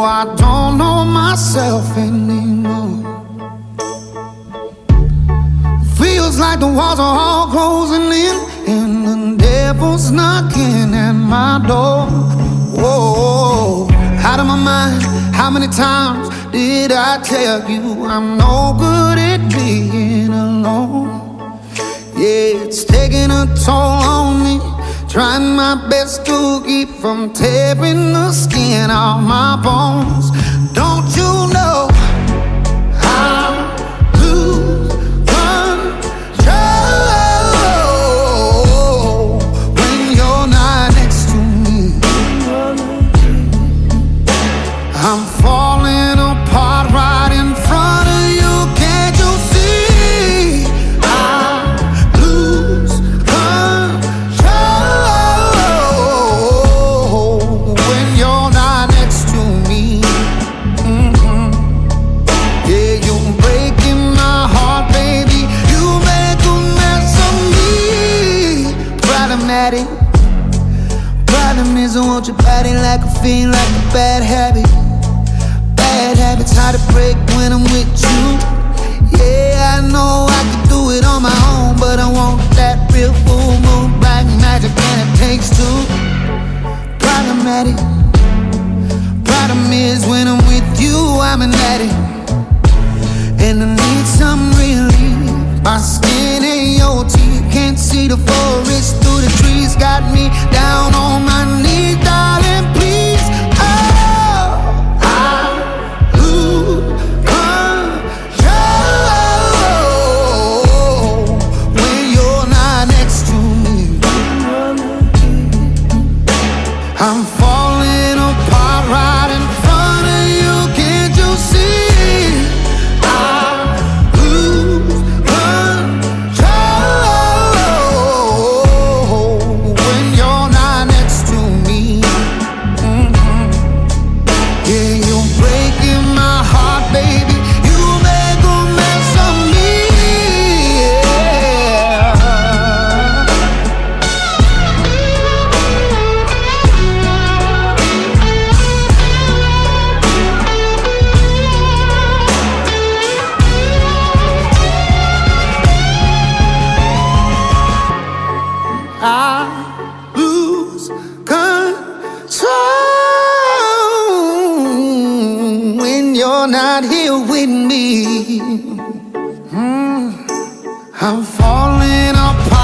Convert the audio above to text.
I don't know myself anymore. Feels like the walls are all closing in, and the devil's knocking at my door. Whoa, out of my mind. How many times did I tell you I'm no good at being alone? Yeah, it's taking a toll on me, trying my best to keep from tearing the skin off my bones. Don't you know I lose control when you're not next to me? I'm falling apart right in front of you. Can't you see? I lose control when you're not next to me. Yeah, you're breaking my heart, baby. You make a mess of me. Problematic. Problem is I want your body like a fiend, like a bad habit. Bad habits hard to break when I'm with you. Yeah, I know I can do it on my own, but I want that real full moon, black magic, and it takes two. Problematic. Problem is when I'm with you, I'm an addict, and I need some relief. My skin ain't your teeth, can't see the forest through the trees. Got me down on my knees, darling, please. I'm falling apart right in front of you. Can't you see? I lose control when you're not next to me. Yeah, you're breaking my heart, baby. You make a mess of me. I lose control when you're not here with me. I'm falling apart.